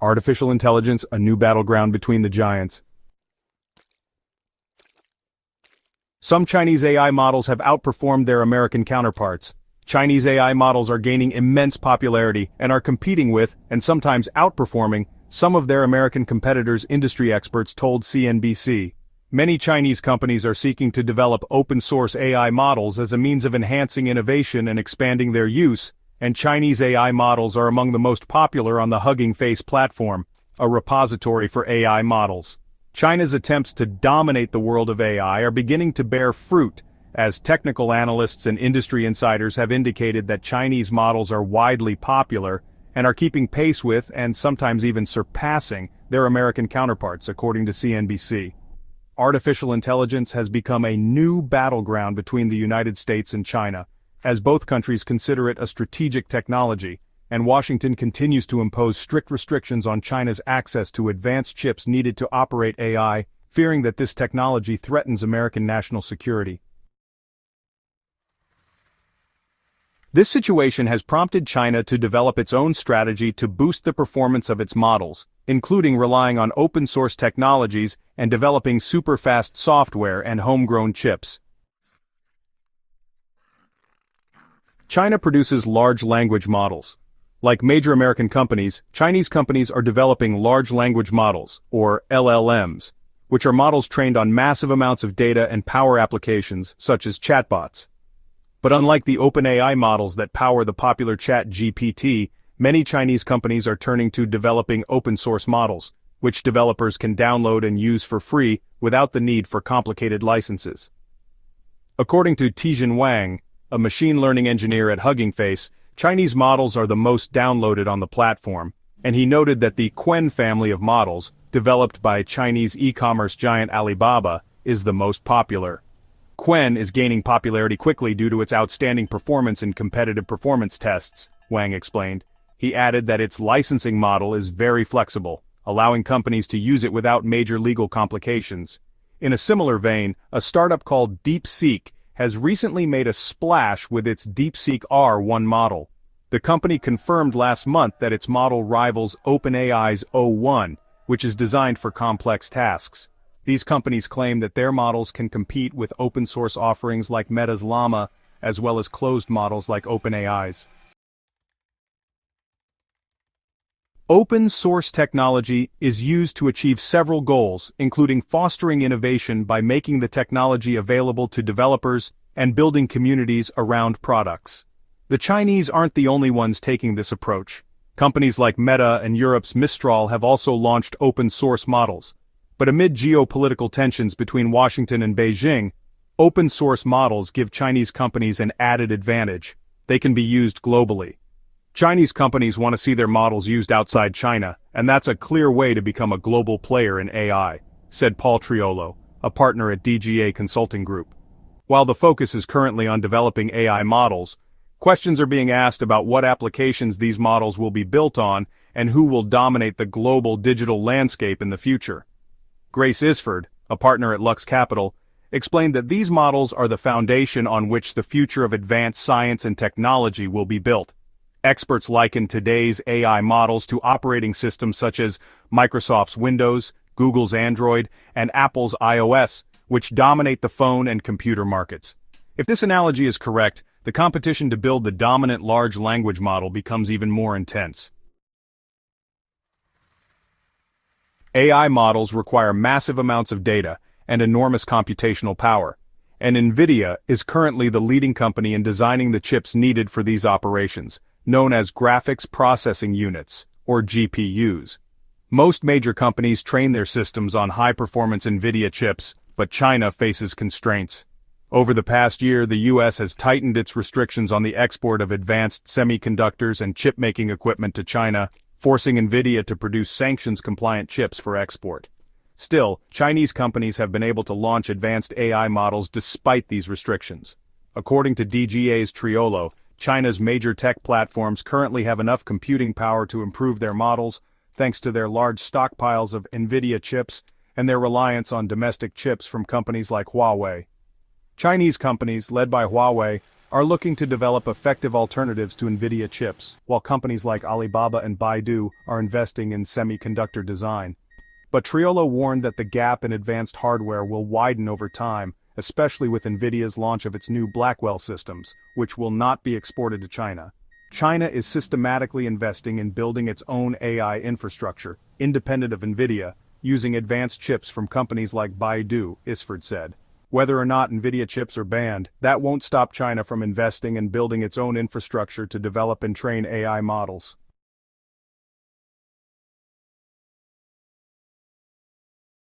Artificial intelligence, a new battleground between the giants. Some Chinese AI models have outperformed their American counterparts. Chinese AI models are gaining immense popularity and are competing with, and sometimes outperforming, some of their American competitors, industry experts told CNBC. Many Chinese companies are seeking to develop open-source AI models as a means of enhancing innovation and expanding their use, and Chinese AI models are among the most popular on the Hugging Face platform, a repository for AI models. China's attempts to dominate the world of AI are beginning to bear fruit, as technical analysts and industry insiders have indicated that Chinese models are widely popular and are keeping pace with and sometimes even surpassing their American counterparts, according to CNBC. Artificial intelligence has become a new battleground between the United States and China, as both countries consider it a strategic technology, and Washington continues to impose strict restrictions on China's access to advanced chips needed to operate AI, fearing that this technology threatens American national security. This situation has prompted China to develop its own strategy to boost the performance of its models, including relying on open-source technologies and developing super-fast software and homegrown chips. China produces large language models. Like major American companies, Chinese companies are developing large language models, or LLMs, which are models trained on massive amounts of data and power applications, such as chatbots. But unlike the OpenAI models that power the popular ChatGPT, many Chinese companies are turning to developing open-source models, which developers can download and use for free without the need for complicated licenses. According to Tijin Wang, a machine learning engineer at Hugging Face, Chinese models are the most downloaded on the platform, and he noted that the Qwen family of models, developed by Chinese e-commerce giant Alibaba, is the most popular. Qwen is gaining popularity quickly due to its outstanding performance in competitive performance tests, Wang explained. He added that its licensing model is very flexible, allowing companies to use it without major legal complications. In a similar vein, a startup called DeepSeek has recently made a splash with its DeepSeek R1 model. The company confirmed last month that its model rivals OpenAI's O1, which is designed for complex tasks. These companies claim that their models can compete with open-source offerings like Meta's Llama, as well as closed models like OpenAI's. Open-source technology is used to achieve several goals, including fostering innovation by making the technology available to developers and building communities around products. The Chinese aren't the only ones taking this approach. Companies like Meta and Europe's Mistral have also launched open-source models. But amid geopolitical tensions between Washington and Beijing, open-source models give Chinese companies an added advantage. They can be used globally. Chinese companies want to see their models used outside China, and that's a clear way to become a global player in AI, said Paul Triolo, a partner at DGA Consulting Group. While the focus is currently on developing AI models, questions are being asked about what applications these models will be built on and who will dominate the global digital landscape in the future. Grace Isford, a partner at Lux Capital, explained that these models are the foundation on which the future of advanced science and technology will be built. Experts liken today's AI models to operating systems such as Microsoft's Windows, Google's Android, and Apple's iOS, which dominate the phone and computer markets. If this analogy is correct, the competition to build the dominant large language model becomes even more intense. AI models require massive amounts of data and enormous computational power, and NVIDIA is currently the leading company in designing the chips needed for these operations, known as graphics processing units, or GPUs. Most major companies train their systems on high-performance NVIDIA chips, but China faces constraints. Over the past year, the U.S. has tightened its restrictions on the export of advanced semiconductors and chip-making equipment to China, forcing NVIDIA to produce sanctions-compliant chips for export. Still, Chinese companies have been able to launch advanced AI models despite these restrictions. According to DGA's Triolo, China's major tech platforms currently have enough computing power to improve their models, thanks to their large stockpiles of NVIDIA chips and their reliance on domestic chips from companies like Huawei. Chinese companies, led by Huawei, are looking to develop effective alternatives to NVIDIA chips, while companies like Alibaba and Baidu are investing in semiconductor design. But Triolo warned that the gap in advanced hardware will widen over time, especially with NVIDIA's launch of its new Blackwell systems, which will not be exported to China. China is systematically investing in building its own AI infrastructure, independent of NVIDIA, using advanced chips from companies like Baidu, Isford said. Whether or not NVIDIA chips are banned, that won't stop China from investing and building its own infrastructure to develop and train AI models.